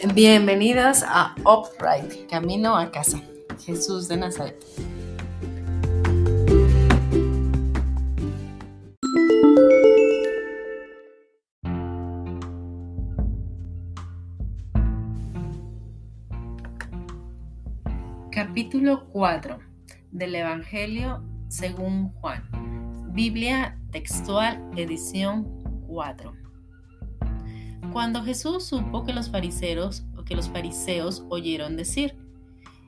Bienvenidos a Upright, Camino a Casa. Jesús de Nazaret. Capítulo 4 del Evangelio según Juan. Biblia textual, edición 4. Cuando Jesús supo que los fariseos oyeron decir: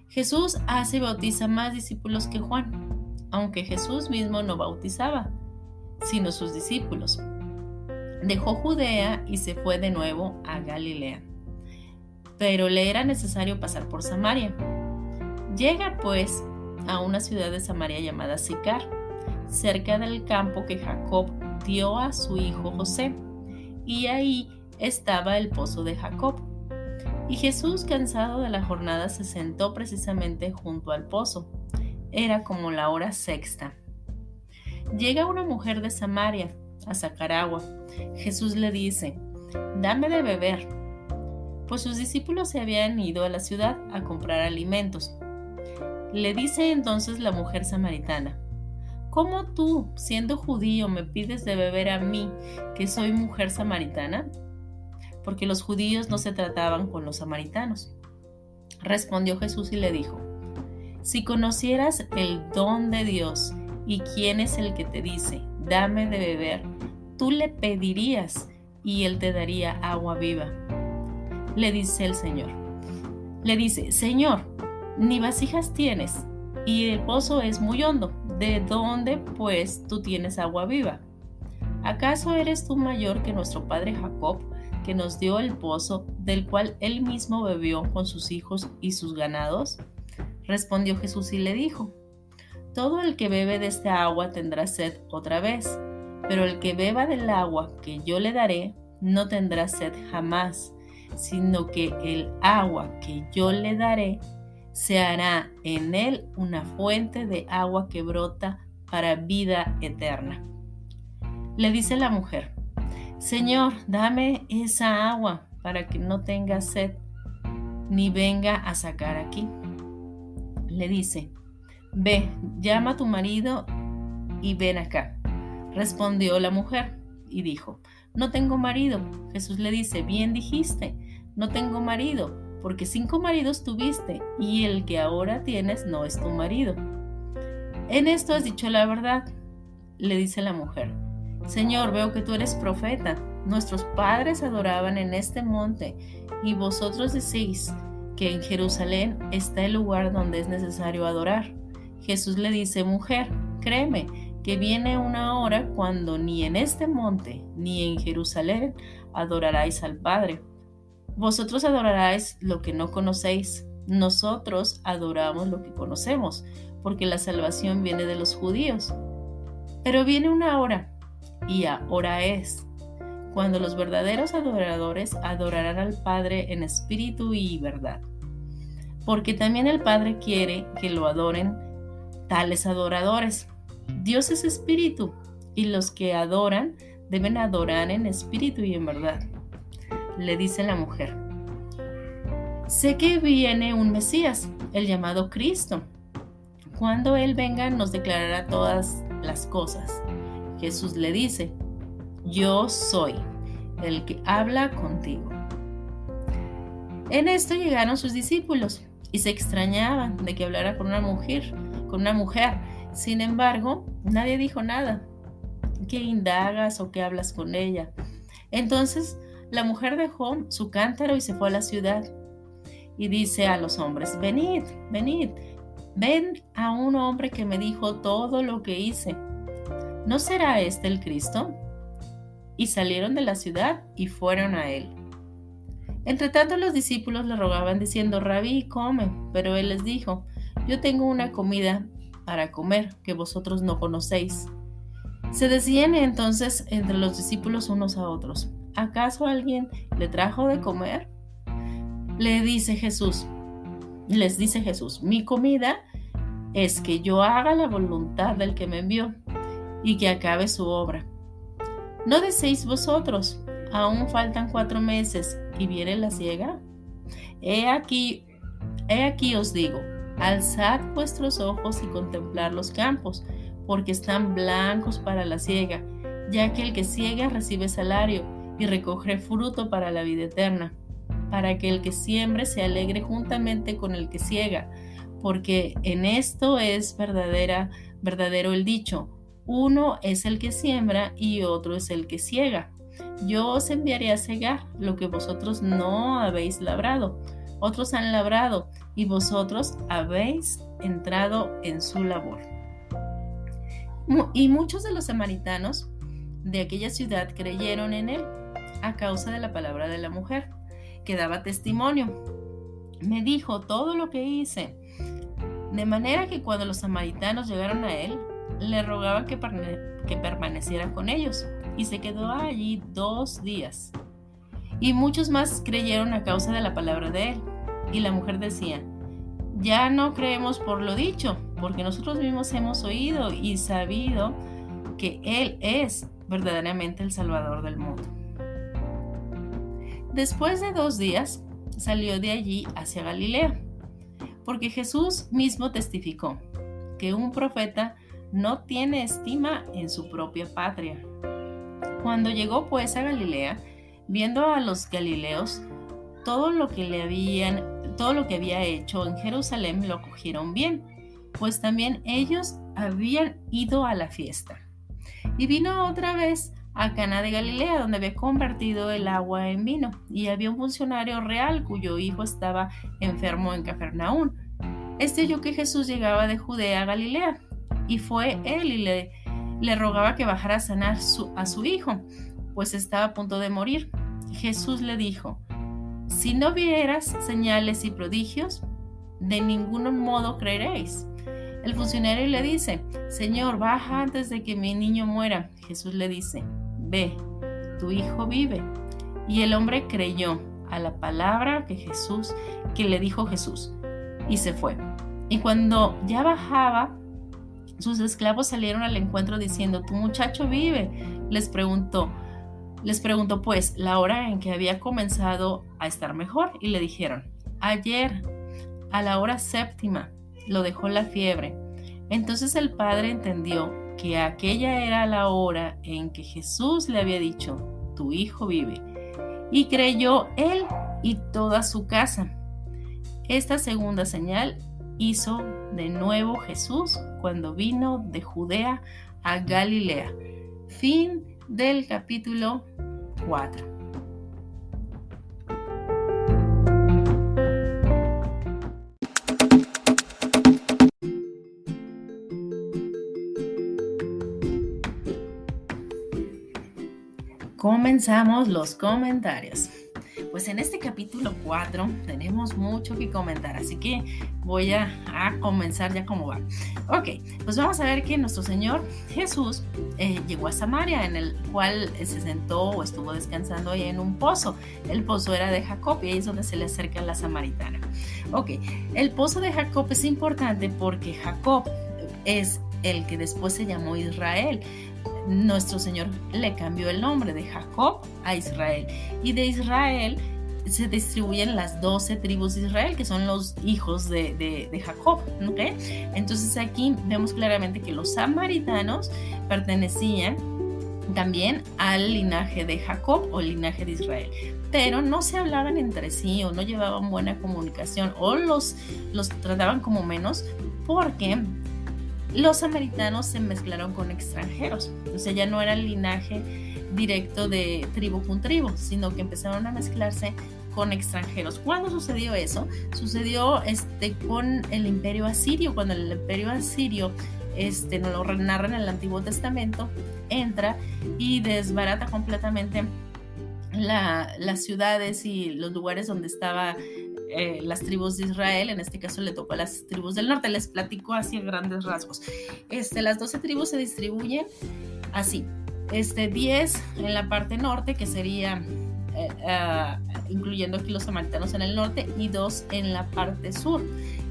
Jesús hace y bautiza más discípulos que Juan, aunque Jesús mismo no bautizaba, sino sus discípulos, dejó Judea y se fue de nuevo a Galilea. Pero le era necesario pasar por Samaria. Llega pues a una ciudad de Samaria llamada Sicar, cerca del campo que Jacob dio a su hijo José, y ahí estaba el pozo de Jacob. Y Jesús, cansado de la jornada, se sentó precisamente junto al pozo. Era como la hora sexta. Llega una mujer de Samaria a sacar agua. Jesús le dice: «Dame de beber», pues sus discípulos se habían ido a la ciudad a comprar alimentos. Le dice entonces la mujer samaritana: «¿Cómo tú, siendo judío, me pides de beber a mí, que soy mujer samaritana?», porque los judíos no se trataban con los samaritanos. Respondió Jesús y le dijo: «Si conocieras el don de Dios y quién es el que te dice, dame de beber, tú le pedirías y él te daría agua viva». Le dice el Señor. Le dice: «Señor, ni vasijas tienes y el pozo es muy hondo. ¿De dónde, pues, tú tienes agua viva? ¿Acaso eres tú mayor que nuestro padre Jacob, que nos dio el pozo, del cual él mismo bebió con sus hijos y sus ganados?» Respondió Jesús y le dijo: «Todo el que bebe de esta agua tendrá sed otra vez, pero el que beba del agua que yo le daré no tendrá sed jamás, sino que el agua que yo le daré se hará en él una fuente de agua que brota para vida eterna». Le dice la mujer: «Señor, dame esa agua para que no tenga sed, ni venga a sacar aquí». Le dice: «Ve, llama a tu marido y ven acá». Respondió la mujer y dijo: «No tengo marido». Jesús le dice: «Bien dijiste, no tengo marido, porque 5 maridos tuviste, y el que ahora tienes no es tu marido. En esto has dicho la verdad». Le dice la mujer: «Señor, veo que tú eres profeta. Nuestros padres adoraban en este monte, y vosotros decís que en Jerusalén está el lugar donde es necesario adorar». Jesús le dice: «Mujer, créeme que viene una hora cuando ni en este monte ni en Jerusalén adoraráis al Padre. Vosotros adoraráis lo que no conocéis, nosotros adoramos lo que conocemos, porque la salvación viene de los judíos. Pero viene una hora, y ahora es, cuando los verdaderos adoradores adorarán al Padre en espíritu y verdad, porque también el Padre quiere que lo adoren tales adoradores. Dios es espíritu, y los que adoran deben adorar en espíritu y en verdad». Le dice la mujer: «Sé que viene un Mesías, el llamado Cristo. Cuando Él venga nos declarará todas las cosas». Jesús le dice: «Yo soy el que habla contigo». En esto llegaron sus discípulos y se extrañaban de que hablara con una mujer. Sin embargo, nadie dijo nada. «¿Qué indagas o qué hablas con ella?». Entonces la mujer dejó su cántaro y se fue a la ciudad y dice a los hombres: «Venid, ven a un hombre que me dijo todo lo que hice. ¿No será este el Cristo?». Y salieron de la ciudad y fueron a él. Entretanto los discípulos le rogaban diciendo: «Rabí, come». Pero él les dijo: «Yo tengo una comida para comer que vosotros no conocéis». Se decían entonces entre los discípulos unos a otros: «¿Acaso alguien le trajo de comer?». Les dice Jesús: «Mi comida es que yo haga la voluntad del que me envió y que acabe su obra. ¿No decéis vosotros: aún faltan 4 meses y viene la siega?». He aquí os digo, alzad vuestros ojos y contemplad los campos, porque están blancos para la siega, ya que el que siega recibe salario y recoge fruto para la vida eterna, para que el que siembre se alegre juntamente con el que siega, porque en esto es verdadero el dicho, uno es el que siembra y otro es el que siega. Yo os enviaré a segar lo que vosotros no habéis labrado. Otros han labrado y vosotros habéis entrado en su labor. Y muchos de los samaritanos de aquella ciudad creyeron en él a causa de la palabra de la mujer, que daba testimonio. Me dijo todo lo que hice. De manera que cuando los samaritanos llegaron a él, le rogaban que permaneciera con ellos, y se quedó allí 2 días. Y muchos más creyeron a causa de la palabra de él. Y la mujer decía, ya no creemos por lo dicho, porque nosotros mismos hemos oído y sabido que él es verdaderamente el Salvador del mundo. Después de 2 días, salió de allí hacia Galilea, porque Jesús mismo testificó que un profeta no tiene estima en su propia patria. Cuando llegó pues a Galilea, viendo a los galileos, todo lo que había hecho en Jerusalén lo acogieron bien, pues también ellos habían ido a la fiesta. Y vino otra vez a Caná de Galilea, donde había convertido el agua en vino, y había un funcionario real cuyo hijo estaba enfermo en Cafarnaún. Este oyó que Jesús llegaba de Judea a Galilea, y fue él y le rogaba que bajara a sanar a su hijo, pues estaba a punto de morir. Jesús le dijo, si no vieras señales y prodigios, de ningún modo creeréis. El funcionario le dice, Señor, baja antes de que mi niño muera. Jesús le dice, ve, tu hijo vive. Y el hombre creyó a la palabra que le dijo Jesús, y se fue. Y cuando ya bajaba, sus esclavos salieron al encuentro diciendo, tu muchacho vive. Les preguntó pues la hora en que había comenzado a estar mejor, y le dijeron, ayer, a la hora 7:, lo dejó la fiebre. Entonces el padre entendió que aquella era la hora en que Jesús le había dicho, tu hijo vive. Y creyó él y toda su casa. Esta segunda señal hizo de nuevo Jesús cuando vino de Judea a Galilea. Fin del capítulo 4. Comenzamos los comentarios. Pues en este capítulo 4 tenemos mucho que comentar, así que voy a comenzar ya como va. Ok, pues vamos a ver que nuestro Señor Jesús llegó a Samaria, en el cual se sentó o estuvo descansando ahí en un pozo. El pozo era de Jacob y ahí es donde se le acerca la samaritana. Ok, el pozo de Jacob es importante porque Jacob es el que después se llamó Israel. Nuestro Señor le cambió el nombre de Jacob a Israel, y de Israel se distribuyen las 12 tribus de Israel, que son los hijos de Jacob, ¿okay? Entonces aquí vemos claramente que los samaritanos pertenecían también al linaje de Jacob o linaje de Israel, pero no se hablaban entre sí o no llevaban buena comunicación o los trataban como menos, porque los samaritanos se mezclaron con extranjeros. O sea, ya no era el linaje directo de tribu con tribu, sino que empezaron a mezclarse con extranjeros. ¿Cuándo sucedió eso? Sucedió con el imperio asirio. Cuando el imperio asirio, nos lo narra en el Antiguo Testamento, entra y desbarata completamente las ciudades y los lugares donde estaba las tribus de Israel. En este caso le tocó a las tribus del norte. Les platico así a grandes rasgos. Las 12 tribus se distribuyen así. 10 en la parte norte, que sería incluyendo aquí los samaritanos en el norte, y 2 en la parte sur,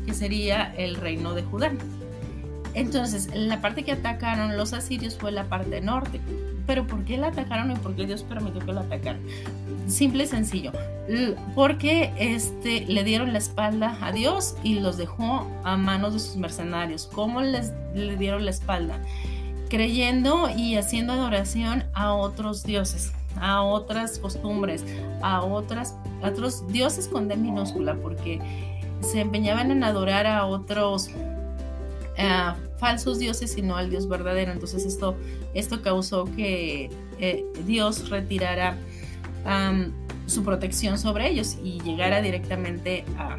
que sería el reino de Judá. Entonces, la parte que atacaron los asirios fue la parte norte, pero ¿por qué la atacaron y por qué Dios permitió que la atacaran? Simple y sencillo, porque le dieron la espalda a Dios y los dejó a manos de sus mercenarios. ¿Cómo le dieron la espalda? Creyendo y haciendo adoración a otros dioses, a otras costumbres, a otros dioses con D minúscula, porque se empeñaban en adorar a otros falsos dioses y no al Dios verdadero. Entonces esto causó que Dios retirara su protección sobre ellos y llegara directamente a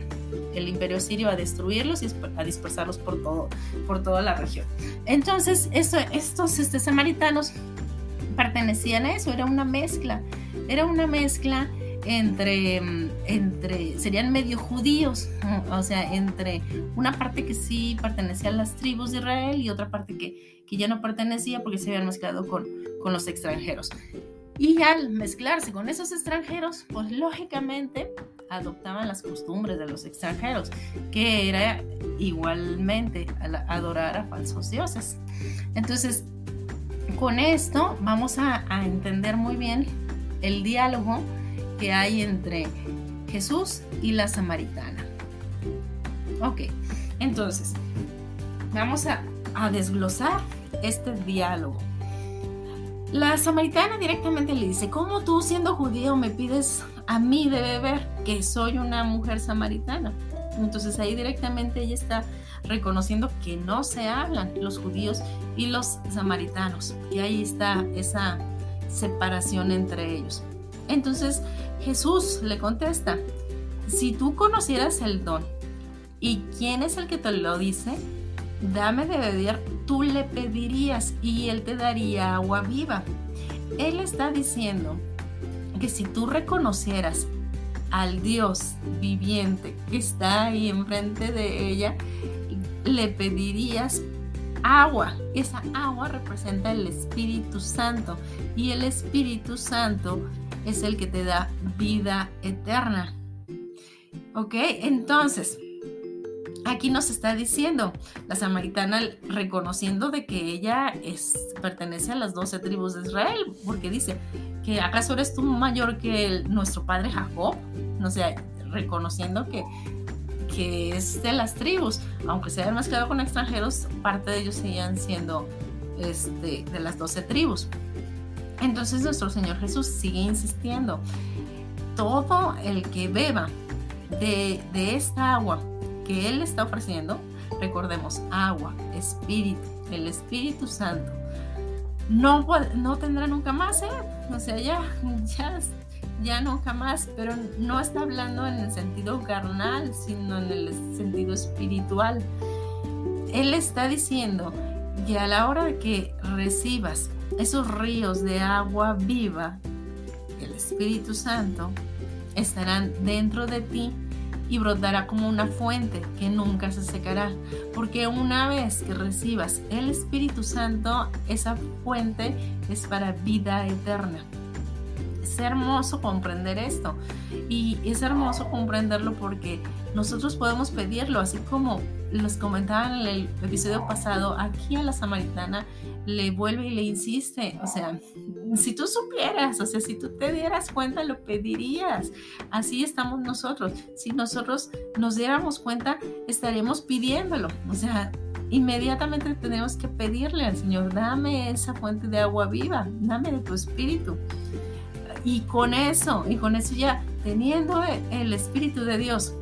el imperio sirio a destruirlos y a dispersarlos por toda la región. Entonces estos samaritanos pertenecían a eso, era una mezcla entre serían medio judíos, o sea, entre una parte que sí pertenecía a las tribus de Israel y otra parte que ya no pertenecía porque se habían mezclado con los extranjeros. Y al mezclarse con esos extranjeros, pues lógicamente adoptaban las costumbres de los extranjeros, que era igualmente adorar a falsos dioses. Entonces, con esto vamos a entender muy bien el diálogo que hay entre Jesús y la samaritana. Ok, entonces vamos a desglosar este diálogo. La samaritana directamente le dice: ¿cómo tú, siendo judío, me pides a mí de beber, que soy una mujer samaritana? Entonces ahí directamente ella está reconociendo que no se hablan los judíos y los samaritanos, y ahí está esa separación entre ellos. Entonces Jesús le contesta: si tú conocieras el don y quién es el que te lo dice, dame de beber, tú le pedirías y él te daría agua viva. Él está diciendo que si tú reconocieras al Dios viviente que está ahí enfrente de ella, le pedirías agua. Esa agua representa el Espíritu Santo, y el Espíritu Santo es el que te da vida eterna. Ok, entonces aquí nos está diciendo la samaritana, reconociendo de que ella pertenece a las 12 tribus de Israel, porque dice que ¿acaso eres tú mayor que nuestro padre Jacob? O sea, reconociendo que es de las tribus, aunque se hayan mezclado con extranjeros, parte de ellos seguían siendo de las 12 tribus. Entonces nuestro Señor Jesús sigue insistiendo: todo el que beba de esta agua que Él está ofreciendo, recordemos, agua, espíritu, el Espíritu Santo, no tendrá nunca más sed. O sea, ya nunca más, pero no está hablando en el sentido carnal, sino en el sentido espiritual. Él está diciendo que a la hora de que recibas esos ríos de agua viva, el Espíritu Santo estarán dentro de ti y brotará como una fuente que nunca se secará, porque una vez que recibas el Espíritu Santo, esa fuente es para vida eterna. Es hermoso comprender esto, y es hermoso comprenderlo porque nosotros podemos pedirlo, así como les comentaba en el episodio pasado. Aquí a la samaritana le vuelve y le insiste, o sea, si tú supieras, o sea, si tú te dieras cuenta, lo pedirías. Así estamos nosotros. Si nosotros nos diéramos cuenta, estaremos pidiéndolo. O sea, inmediatamente tenemos que pedirle al Señor: dame esa fuente de agua viva, dame de tu espíritu. Y con eso ya teniendo el Espíritu de Dios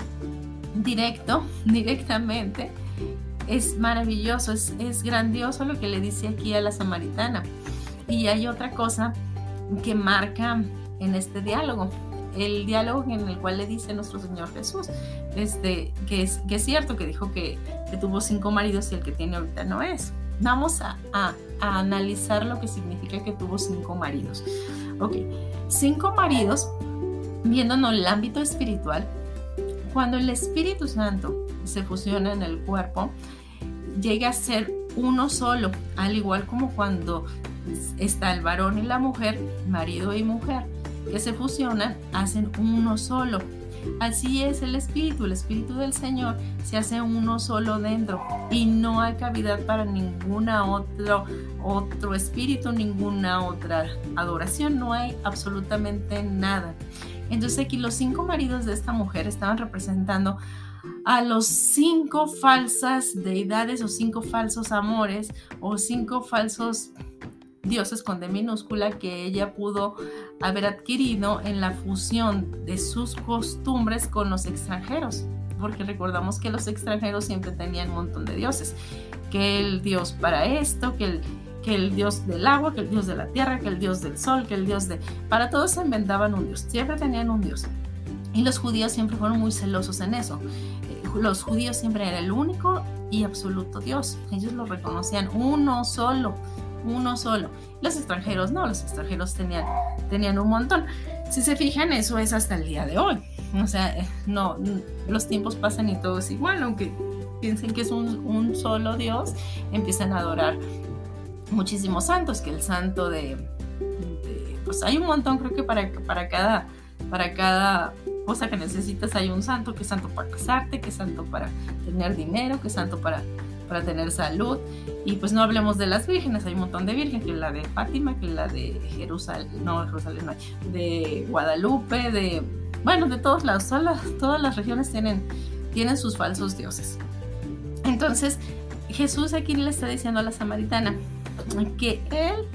directamente, es maravilloso, es grandioso lo que le dice aquí a la samaritana. Y hay otra cosa que marca en este diálogo, el diálogo en el cual le dice nuestro Señor Jesús, que es cierto que dijo que tuvo 5 maridos y el que tiene ahorita no es. Vamos a analizar lo que significa que tuvo 5 maridos. Ok, 5 maridos, viéndonos el ámbito espiritual. Cuando el Espíritu Santo se fusiona en el cuerpo, llega a ser uno solo, al igual como cuando está el varón y la mujer, marido y mujer, que se fusionan, hacen uno solo. Así es el Espíritu del Señor se hace uno solo dentro y no hay cavidad para ninguna otro espíritu, ninguna otra adoración, no hay absolutamente nada. Entonces aquí los 5 maridos de esta mujer estaban representando a los 5 falsas deidades o 5 falsos amores o 5 falsos dioses con D minúscula que ella pudo haber adquirido en la fusión de sus costumbres con los extranjeros, porque recordamos que los extranjeros siempre tenían un montón de dioses, que el dios para esto, que el dios del agua, que el dios de la tierra, que el dios del sol, que el dios de... Para todos se inventaban un dios, siempre tenían un dios. Y los judíos siempre fueron muy celosos en eso. Los judíos siempre era el único y absoluto Dios. Ellos lo reconocían uno solo. Los extranjeros no, los extranjeros tenían un montón. Si se fijan, eso es hasta el día de hoy. O sea, no, los tiempos pasan y todo es igual, aunque piensen que es un solo Dios, empiezan a adorar muchísimos santos, que el santo pues hay un montón, creo que para cada cosa que necesitas hay un santo, que es santo para casarte, que es santo para tener dinero, que es santo para tener salud. Y pues no hablemos de las vírgenes, hay un montón de vírgenes, que es la de Fátima, que es la de Jerusalén, de Guadalupe, de todos lados, todas las regiones tienen sus falsos dioses. Entonces Jesús aquí le está diciendo a la samaritana que él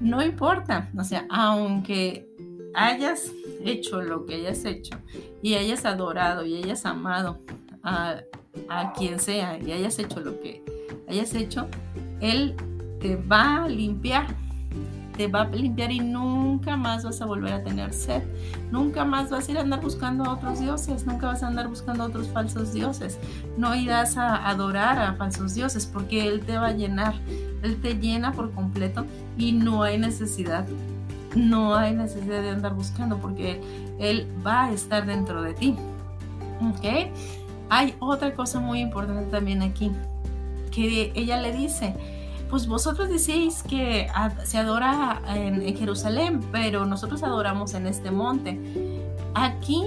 no importa, o sea, aunque hayas hecho lo que hayas hecho y hayas adorado y hayas amado a quien sea y hayas hecho lo que hayas hecho, Él te va a limpiar y nunca más vas a volver a tener sed, nunca más vas a ir a andar buscando a otros dioses, nunca vas a andar buscando a otros falsos dioses, no irás a adorar a falsos dioses, porque Él te va a llenar, Él te llena por completo y no hay necesidad de andar buscando, porque Él va a estar dentro de ti. ¿Ok? Hay otra cosa muy importante también aquí, que ella le dice, pues vosotros decís que se adora en Jerusalén, pero nosotros adoramos en este monte. Aquí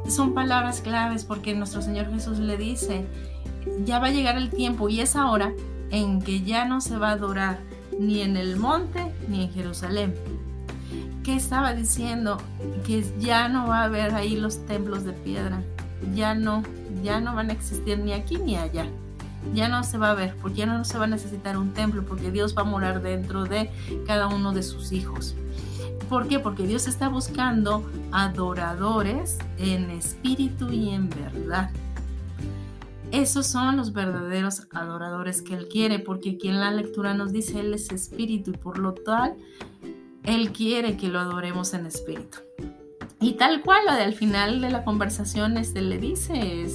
son palabras claves, porque nuestro Señor Jesús le dice, ya va a llegar el tiempo y es ahora en que ya no se va a adorar ni en el monte ni en Jerusalén. ¿Qué estaba diciendo? Que ya no va a haber ahí los templos de piedra, ya no van a existir ni aquí ni allá, ya no se va a ver, porque ya no se va a necesitar un templo, porque Dios va a morar dentro de cada uno de sus hijos. ¿Por qué? Porque Dios está buscando adoradores en espíritu y en verdad. Esos son los verdaderos adoradores que Él quiere, porque aquí en la lectura nos dice Él es espíritu y por lo tal Él quiere que lo adoremos en espíritu. Y tal cual, al final de la conversación le dice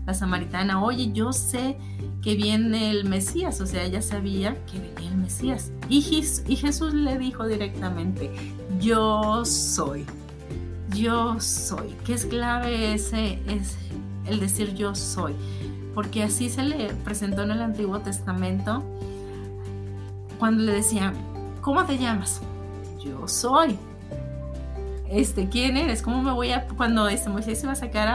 la samaritana, oye, yo sé que viene el Mesías, o sea, ella sabía que venía el Mesías. Y Jesús le dijo directamente, yo soy. Que es clave es el decir yo soy, porque así se le presentó en el Antiguo Testamento cuando le decían, ¿cómo te llamas? Yo soy. ¿Quién eres? ¿Cómo me voy a...? Cuando Moisés iba a sacar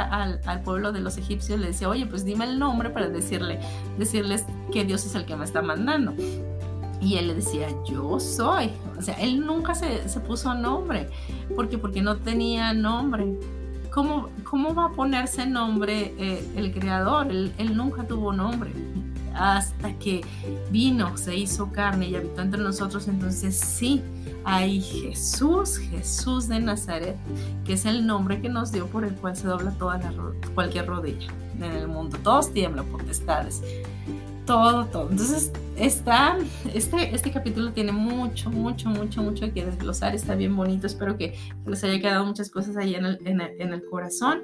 al pueblo de los egipcios, le decía, oye, pues dime el nombre para decirles que Dios es el que me está mandando. Y él le decía, yo soy. O sea, él nunca se puso nombre, porque no tenía nombre. ¿Cómo va a ponerse nombre el Creador? Él nunca tuvo nombre. Hasta que vino, se hizo carne y habitó entre nosotros. Entonces sí, hay Jesús de Nazaret, que es el nombre que nos dio, por el cual se dobla cualquier rodilla en el mundo, todos tiemblan, potestades, todo. Entonces este capítulo tiene mucho que desglosar, está bien bonito, espero que les haya quedado muchas cosas ahí en el corazón.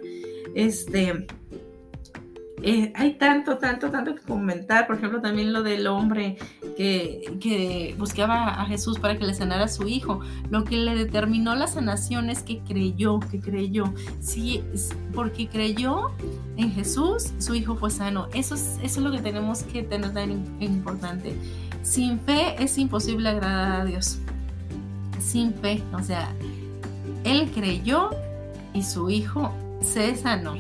Hay tanto que comentar. Por ejemplo, también lo del hombre que buscaba a Jesús para que le sanara a su hijo. Lo que le determinó la sanación es que creyó. Sí, porque creyó en Jesús, su hijo fue sano. Eso es lo que tenemos que tener tan importante. Sin fe es imposible agradar a Dios. Sin fe, o sea, él creyó y su hijo se sanó.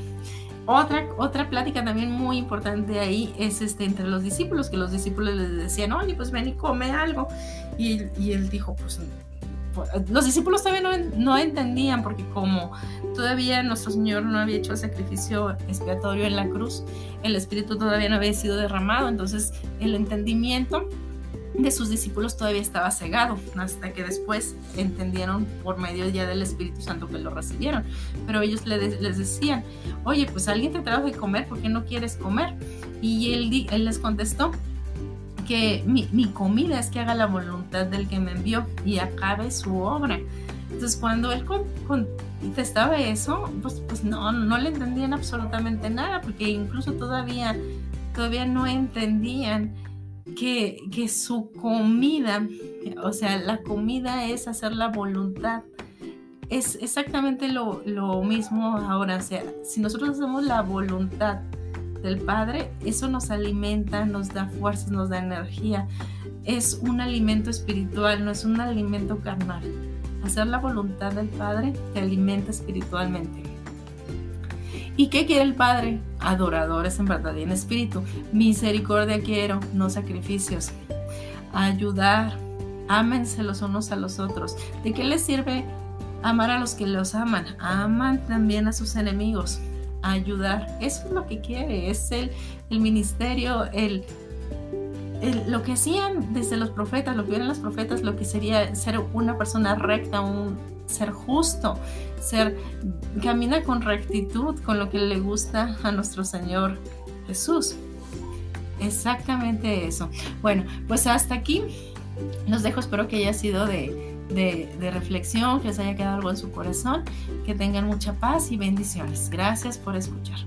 Otra plática también muy importante ahí es entre los discípulos, que los discípulos les decían, oye, pues ven y come algo. Y él dijo, pues los discípulos todavía no entendían, porque como todavía nuestro Señor no había hecho el sacrificio expiatorio en la cruz, el Espíritu todavía no había sido derramado, entonces el entendimiento de sus discípulos todavía estaba cegado, hasta que después entendieron por medio ya del Espíritu Santo que lo recibieron. Pero ellos les decían, oye, pues alguien te trajo de comer, ¿por qué no quieres comer? Y él les contestó que mi comida es que haga la voluntad del que me envió y acabe su obra. Entonces cuando él contestaba eso, pues no le entendían absolutamente nada, porque incluso todavía no entendían que su comida, o sea, la comida es hacer la voluntad. Es exactamente lo mismo ahora. O sea, si nosotros hacemos la voluntad del Padre, eso nos alimenta, nos da fuerzas, nos da energía. Es un alimento espiritual, no es un alimento carnal. Hacer la voluntad del Padre te alimenta espiritualmente. ¿Y qué quiere el Padre? Adoradores en verdad y en espíritu. Misericordia quiero, no sacrificios. Ayudar. Ámense los unos a los otros. ¿De qué les sirve amar a los que los aman? Aman también a sus enemigos. Ayudar. Eso es lo que quiere. Es el ministerio, lo que hacían desde los profetas, lo que vieron los profetas, lo que sería ser una persona recta, ser justo, camina con rectitud, con lo que le gusta a nuestro Señor Jesús. Exactamente eso. Bueno, pues hasta aquí los dejo. Espero que haya sido de reflexión, que les haya quedado algo en su corazón, que tengan mucha paz y bendiciones. Gracias por escuchar.